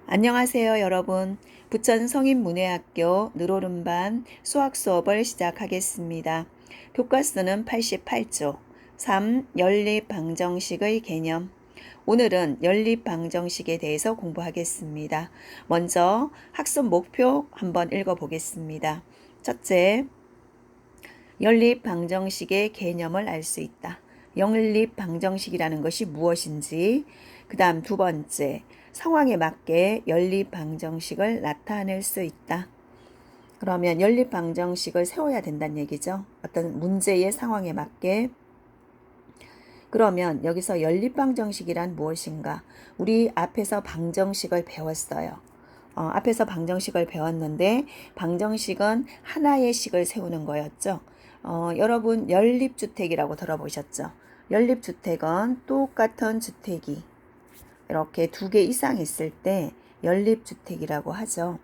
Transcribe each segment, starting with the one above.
안녕하세요, 여러분. 부천 성인문예학교 늘오름반 수학 수업을 시작하겠습니다. 교과서는 88조 3. 연립방정식의 개념. 오늘은 연립방정식에 대해서 공부하겠습니다. 먼저 학습 목표 한번 읽어보겠습니다. 첫째, 연립방정식의 개념을 알 수 있다. 연립방정식이라는 것이 무엇인지, 그 다음 두 번째, 상황에 맞게 연립방정식을 나타낼 수 있다. 그러면 연립방정식을 세워야 된다는 얘기죠. 어떤 문제의 상황에 맞게. 그러면 여기서 연립방정식이란 무엇인가? 우리 앞에서 방정식을 배웠어요. 앞에서 방정식을 배웠는데 방정식은 하나의 식을 세우는 거였죠. 여러분 연립주택이라고 들어보셨죠? 연립주택은 똑같은 주택이 이렇게 두 개 이상 있을 때 연립주택이라고 하죠.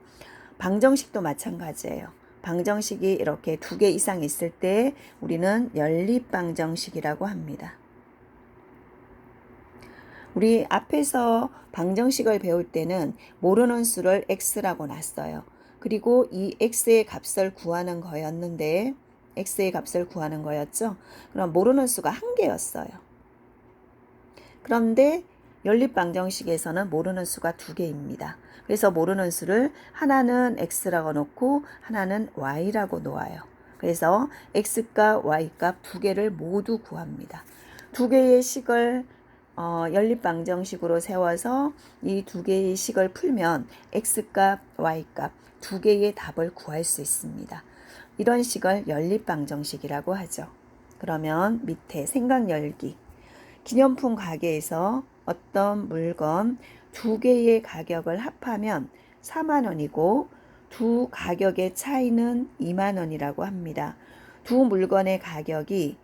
방정식도 마찬가지예요. 방정식이 이렇게 두 개 이상 있을 때 우리는 연립방정식이라고 합니다. 우리 앞에서 방정식을 배울 때는 모르는 수를 x라고 놨어요. 그리고 이 x의 값을 구하는 거였는데 x의 값을 구하는 거였죠. 그럼 모르는 수가 한 개였어요. 그런데 연립방정식에서는 모르는 수가 두 개입니다. 그래서 모르는 수를 하나는 x라고 놓고 하나는 y라고 놓아요. 그래서 x값, y값 두 개를 모두 구합니다. 두 개의 식을 연립방정식으로 세워서 이 두 개의 식을 풀면 x값, y값 두 개의 답을 구할 수 있습니다. 이런 식을 연립방정식이라고 하죠. 그러면 밑에 생각 열기. 기념품 가게에서 어떤 물건 두 개의 가격을 합하면 4만 원이고 두 가격의 차이는 2만 원이라고 합니다. 두 물건의 가격이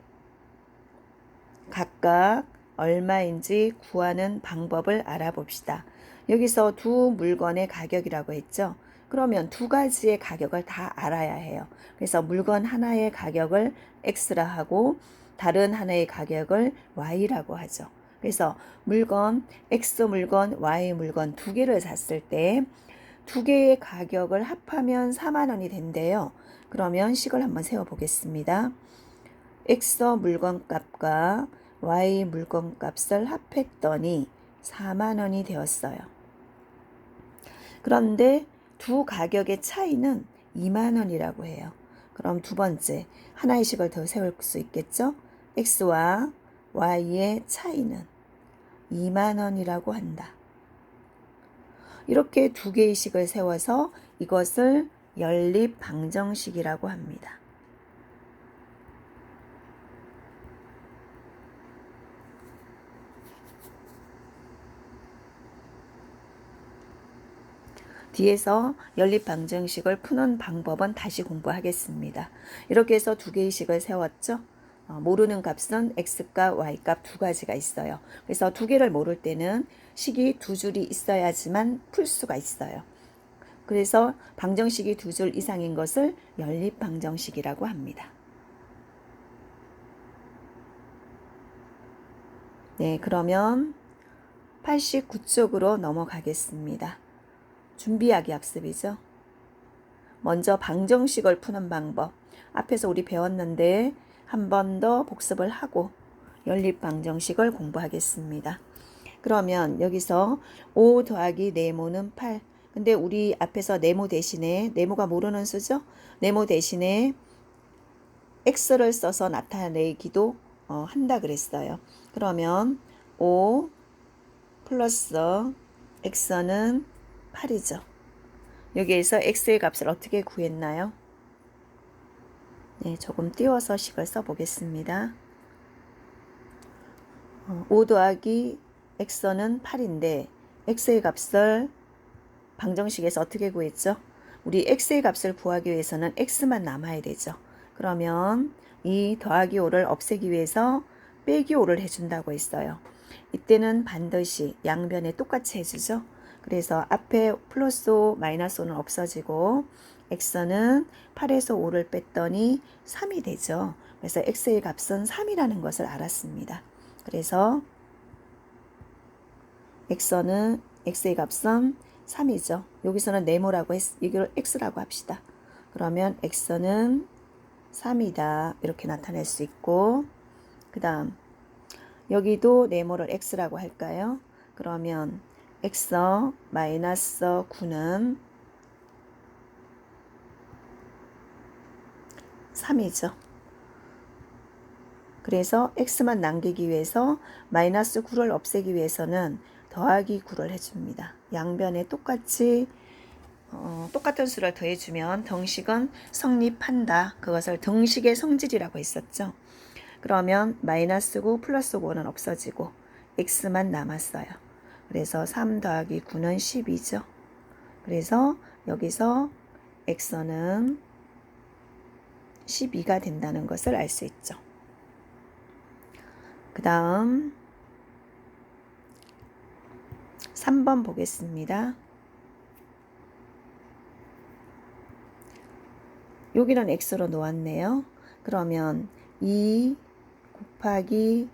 각각 얼마인지 구하는 방법을 알아봅시다. 여기서 두 물건의 가격이라고 했죠. 그러면 두 가지의 가격을 다 알아야 해요. 그래서 물건 하나의 가격을 X라 하고 다른 하나의 가격을 Y라고 하죠. 그래서 물건 X 물건, Y 물건 두 개를 샀을 때 두 개의 가격을 합하면 4만 원이 된대요. 그러면 식을 한번 세워보겠습니다. X 물건 값과 Y 물건 값을 합했더니 4만 원이 되었어요. 그런데 두 가격의 차이는 2만 원이라고 해요. 그럼 두 번째, 하나의 식을 더 세울 수 있겠죠? X와 Y의 차이는 2만 원이라고 한다. 이렇게 두 개의 식을 세워서 이것을 연립방정식이라고 합니다. 뒤에서 연립방정식을 푸는 방법은 다시 공부하겠습니다. 이렇게 해서 두 개의 식을 세웠죠. 모르는 값은 x값, y값 두 가지가 있어요. 그래서 두 개를 모를 때는 식이 두 줄이 있어야지만 풀 수가 있어요. 그래서 방정식이 두 줄 이상인 것을 연립방정식이라고 합니다. 네, 그러면 89쪽으로 넘어가겠습니다. 준비하기 학습이죠. 먼저 방정식을 푸는 방법. 앞에서 우리 배웠는데 한 번 더 복습을 하고 연립방정식을 공부하겠습니다. 그러면 여기서 5 더하기 네모는 8. 근데 우리 앞에서 네모 대신에, 네모가 모르는 수죠? 네모 대신에 x를 써서 나타내기도 한다 그랬어요. 그러면 5 플러스 x는 8이죠. 여기에서 x의 값을 어떻게 구했나요? 네, 조금 띄워서 식을 써보겠습니다. 5 더하기 x는 8인데 x의 값을 방정식에서 어떻게 구했죠? 우리 x의 값을 구하기 위해서는 x만 남아야 되죠. 그러면 이 더하기 5를 없애기 위해서 빼기 5를 해준다고 했어요. 이때는 반드시 양변에 똑같이 해주죠. 그래서 앞에 플러스 5, 마이너스 5는 없어지고 x는 8에서 5를 뺐더니 3이 되죠. 그래서 x의 값은 3이라는 것을 알았습니다. 그래서 x의 값은 3이죠. 여기서는 네모라고 이걸 x라고 합시다. 그러면 x는 3이다. 이렇게 나타낼 수 있고, 그 다음 여기도 네모를 x라고 할까요? 그러면 x 마이너스 9는 3이죠. 그래서 x만 남기기 위해서 마이너스 9를 없애기 위해서는 더하기 9를 해줍니다. 양변에 똑같이 똑같은 수를 더해주면 등식은 성립한다. 그것을 등식의 성질이라고 했었죠. 그러면 마이너스 9 플러스 5는 없어지고 x만 남았어요. 그래서 3 더하기 9는 12죠. 그래서 여기서 x는 12가 된다는 것을 알 수 있죠. 그 다음 3번 보겠습니다. 여기는 x로 놓았네요. 그러면 2 곱하기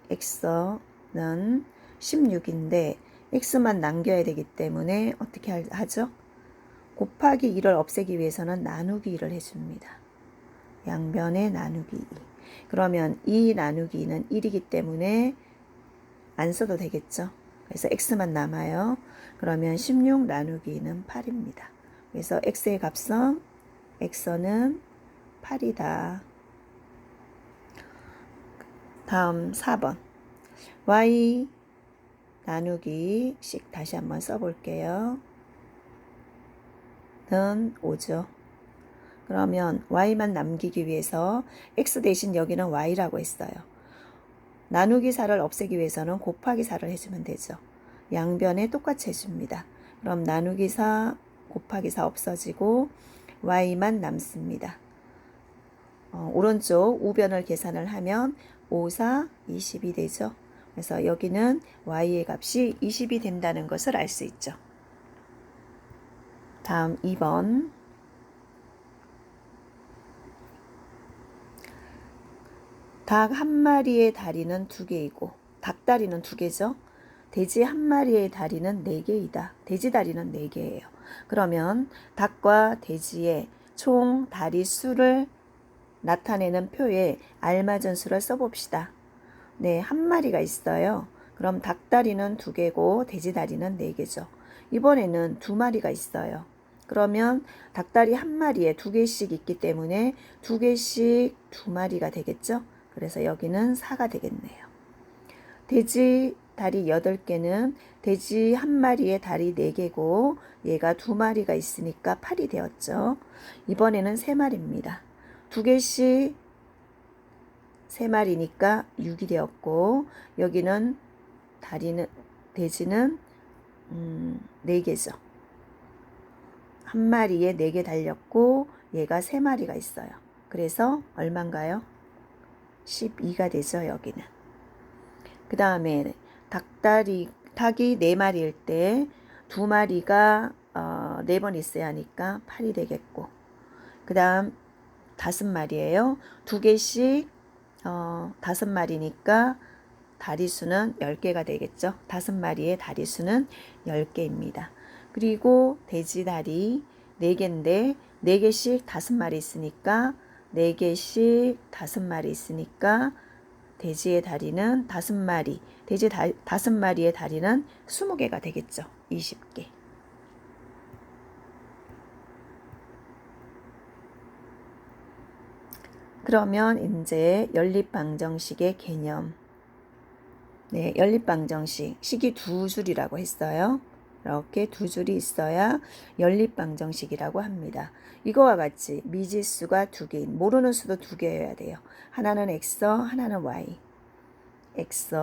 x는 16인데 x만 남겨야 되기 때문에 어떻게 하죠? 곱하기 2를 없애기 위해서는 나누기 2를 해줍니다. 양변에 나누기 2. 그러면 2 나누기 2는 1이기 때문에 안 써도 되겠죠. 그래서 x만 남아요. 그러면 16 나누기 2는 8입니다. 그래서 x의 값은 x는 8이다. 다음 4번 y 나누기 씩 다시 한번 써볼게요. 는 5죠. 그러면 y만 남기기 위해서 x 대신 여기는 y라고 했어요. 나누기 4를 없애기 위해서는 곱하기 4를 해주면 되죠. 양변에 똑같이 해줍니다. 그럼 나누기 4 곱하기 4 없어지고 y만 남습니다. 오른쪽 우변을 계산을 하면 5, 4, 20이 되죠. 그래서 여기는 y의 값이 20이 된다는 것을 알 수 있죠. 다음 2번 닭 한 마리의 다리는 2개이고 닭다리는 2개죠. 돼지 한 마리의 다리는 4개이다. 돼지 다리는 4개예요. 그러면 닭과 돼지의 총 다리 수를 나타내는 표에 알맞은 수를 써봅시다. 네, 한 마리가 있어요. 그럼 닭다리는 2개고 돼지 다리는 4개죠. 이번에는 2마리가 있어요. 그러면 닭다리 한 마리에 2개씩 있기 때문에 2개씩 2마리가 되겠죠. 그래서 여기는 4가 되겠네요. 돼지 다리 8개는 돼지 한 마리에 다리 4개고 얘가 2마리가 있으니까 8이 되었죠. 이번에는 3마리입니다. 2개씩 3마리니까 6이 되었고 여기는 돼지는 4개죠. 한 마리에 4개 달렸고 얘가 3마리가 있어요. 그래서 얼마인가요? 12가 되죠. 여기는. 그 다음에 닭이 4마리일 때 2마리가 4번 있어야 하니까 8이 되겠고 그 다음 5마리예요. 2개씩 5마리니까 다리수는 10개가 되겠죠. 5마리의 다리수는 10개입니다. 그리고 돼지다리 4개인데 4개씩 5마리 있으니까 4개씩 5마리 있으니까 돼지의 다리는 5마리, 돼지 5마리의 다리는 20개가 되겠죠. 20개. 그러면 이제 연립방정식의 개념. 네, 연립방정식. 식이 2줄이라고 했어요. 이렇게 2줄이 있어야 연립방정식이라고 합니다. 이거와 같이 미지수가 2개인, 모르는 수도 2개여야 돼요. 하나는 x, 하나는 y. x,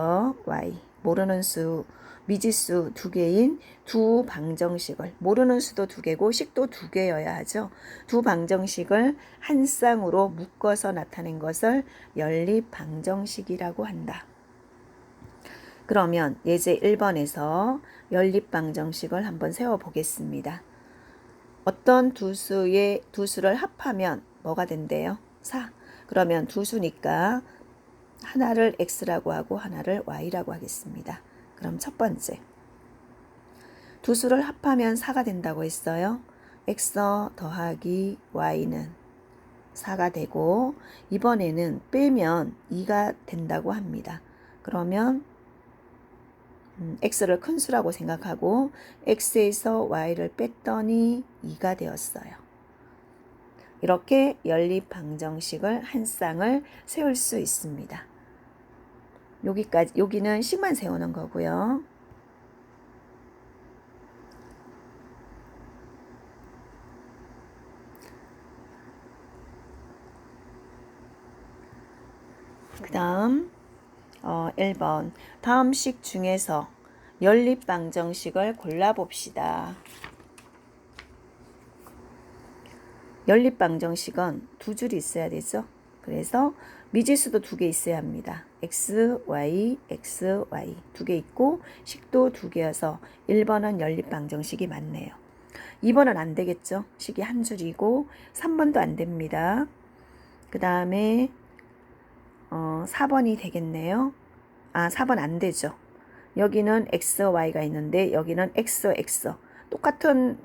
y. 모르는 수, 미지수 2개인 두 방정식을, 모르는 수도 2개고 식도 2개여야 하죠. 두 방정식을 한 쌍으로 묶어서 나타낸 것을 연립방정식이라고 한다. 그러면 예제 1번에서 연립방정식을 한번 세워보겠습니다. 어떤 두 수를 합하면 뭐가 된대요? 4. 그러면 두 수니까 하나를 x라고 하고 하나를 y라고 하겠습니다. 그럼 첫 번째. 두 수를 합하면 4가 된다고 했어요. x 더하기 y는 4가 되고 이번에는 빼면 2가 된다고 합니다. 그러면 x를 큰 수라고 생각하고 x에서 y를 뺐더니 2가 되었어요. 이렇게 연립 방정식을 한 쌍을 세울 수 있습니다. 여기는 식만 세우는 거고요. 그 다음 1번 다음 식 중에서 연립 방정식을 골라봅시다. 연립 방정식은 두 줄이 있어야 되죠. 그래서 미지수도 두 개 있어야 합니다. x, y, x, y 두 개 있고 식도 두 개여서 1번은 연립 방정식이 맞네요. 2번은 안 되겠죠. 식이 한 줄이고 3번도 안 됩니다. 그 다음에 4번이 되겠네요. 4번 안 되죠. 여기는 x, y가 있는데 여기는 x, x 똑같은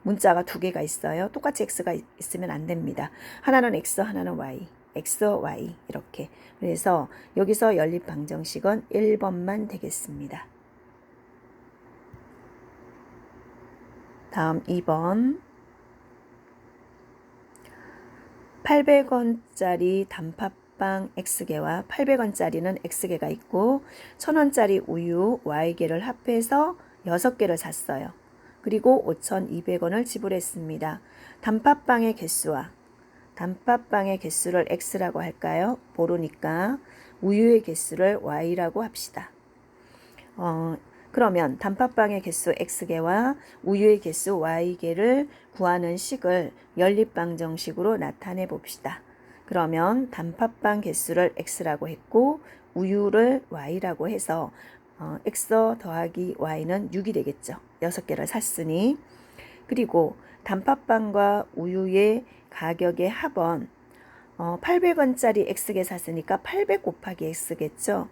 문자가 두 개가 있어요. 똑같이 x가 있으면 안 됩니다. 하나는 x, 하나는 y, x, y 이렇게. 그래서 여기서 연립 방정식은 1번만 되겠습니다. 다음 2번 800원짜리 단팥빵 X개와 800원짜리는 X개가 있고 1000원짜리 우유 Y개를 합해서 6개를 샀어요. 그리고 5,200원을 지불했습니다. 단팥빵의 개수와 단팥빵의 개수를 X라고 할까요? 모르니까 우유의 개수를 Y라고 합시다. 그러면 단팥빵의 개수 X개와 우유의 개수 Y개를 구하는 식을 연립방정식으로 나타내 봅시다. 그러면 단팥빵 개수를 X라고 했고 우유를 Y라고 해서 X 더하기 Y는 6이 되겠죠. 6개를 샀으니. 그리고 단팥빵과 우유의 가격의 합은 800원짜리 X개 샀으니까 800 곱하기 X겠죠.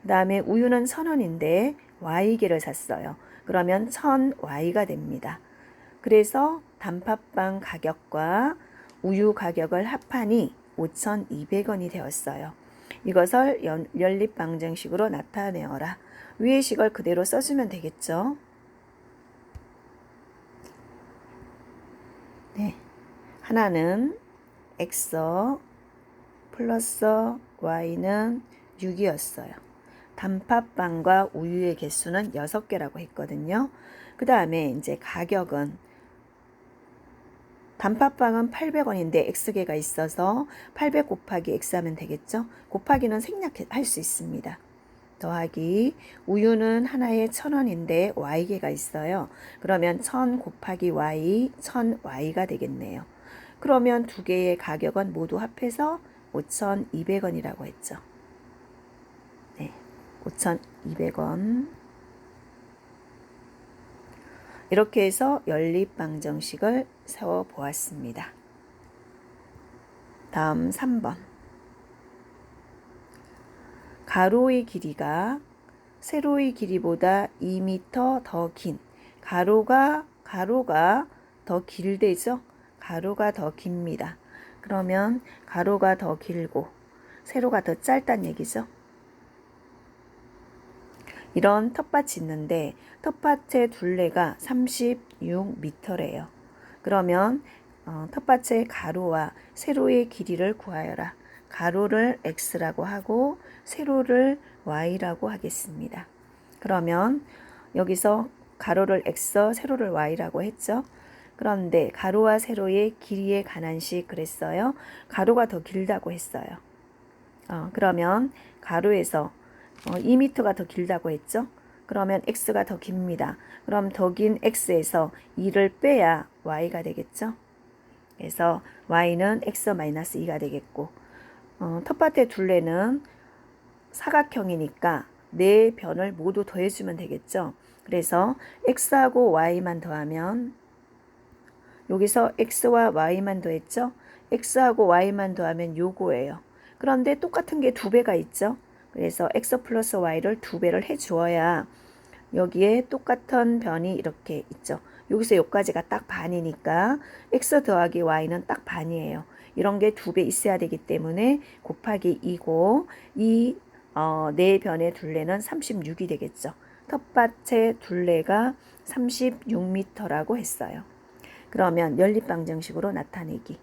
그 다음에 우유는 1000원인데 Y개를 샀어요. 그러면 1000Y가 됩니다. 그래서 단팥빵 가격과 우유 가격을 합하니 5,200원이 되었어요. 이것을 연립 방정식으로 나타내어라. 위의 식을 그대로 써주면 되겠죠. 네, 하나는 X 플러스 Y는 6이었어요. 단팥빵과 우유의 개수는 6개라고 했거든요. 그 다음에 이제 가격은 단팥빵은 800원인데 X개가 있어서 800 곱하기 X 하면 되겠죠. 곱하기는 생략할 수 있습니다. 더하기 우유는 하나에 1000원인데 Y개가 있어요. 그러면 1000 곱하기 Y, 1000Y가 되겠네요. 그러면 두 개의 가격은 모두 합해서 5,200원이라고 했죠. 네, 5,200원. 이렇게 해서 연립 방정식을 세워 보았습니다. 다음 3번. 가로의 길이가 세로의 길이보다 2m 더 긴 가로가 더 길대죠. 가로가 더 깁니다. 그러면 가로가 더 길고 세로가 더 짧다는 얘기죠. 이런 텃밭이 있는데 텃밭의 둘레가 36m래요. 그러면 텃밭의 가로와 세로의 길이를 구하여라. 가로를 X라고 하고 세로를 Y라고 하겠습니다. 그러면 여기서 가로를 X, 세로를 Y라고 했죠. 그런데 가로와 세로의 길이에 관한 식 그랬어요. 가로가 더 길다고 했어요. 그러면 가로에서 2m가 더 길다고 했죠. 그러면 X가 더 깁니다. 그럼 더 긴 X에서 2를 빼야 Y가 되겠죠. 그래서 Y는 X-2가 되겠고 텃밭의 둘레는 사각형이니까 네 변을 모두 더해주면 되겠죠. 그래서 X하고 Y만 더하면 여기서 X와 Y만 더했죠. X하고 Y만 더하면 요거예요. 그런데 똑같은 게 두 배가 있죠. 그래서 X 플러스 Y를 두 배를 해주어야 여기에 똑같은 변이 이렇게 있죠. 여기서 여기까지가 딱 반이니까 x 더하기 y는 딱 반이에요. 이런 게 2배 있어야 되기 때문에 곱하기 2고 이 네 변의 둘레는 36이 되겠죠. 텃밭의 둘레가 36m라고 했어요. 그러면 연립방정식으로 나타내기.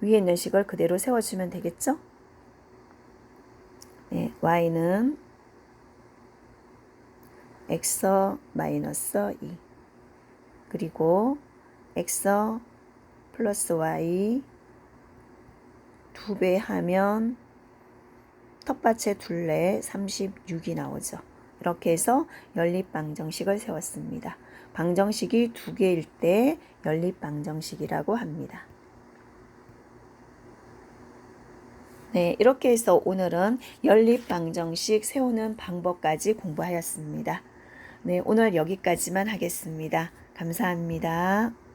위에 있는 식을 그대로 세워주면 되겠죠? 네, y는 x 마이너스 2 그리고 x 플러스 y 2배 하면 텃밭의 둘레 36이 나오죠. 이렇게 해서 연립방정식을 세웠습니다. 방정식이 2개일 때 연립방정식이라고 합니다. 네, 이렇게 해서 오늘은 연립방정식 세우는 방법까지 공부하였습니다. 네, 오늘 여기까지만 하겠습니다. 감사합니다.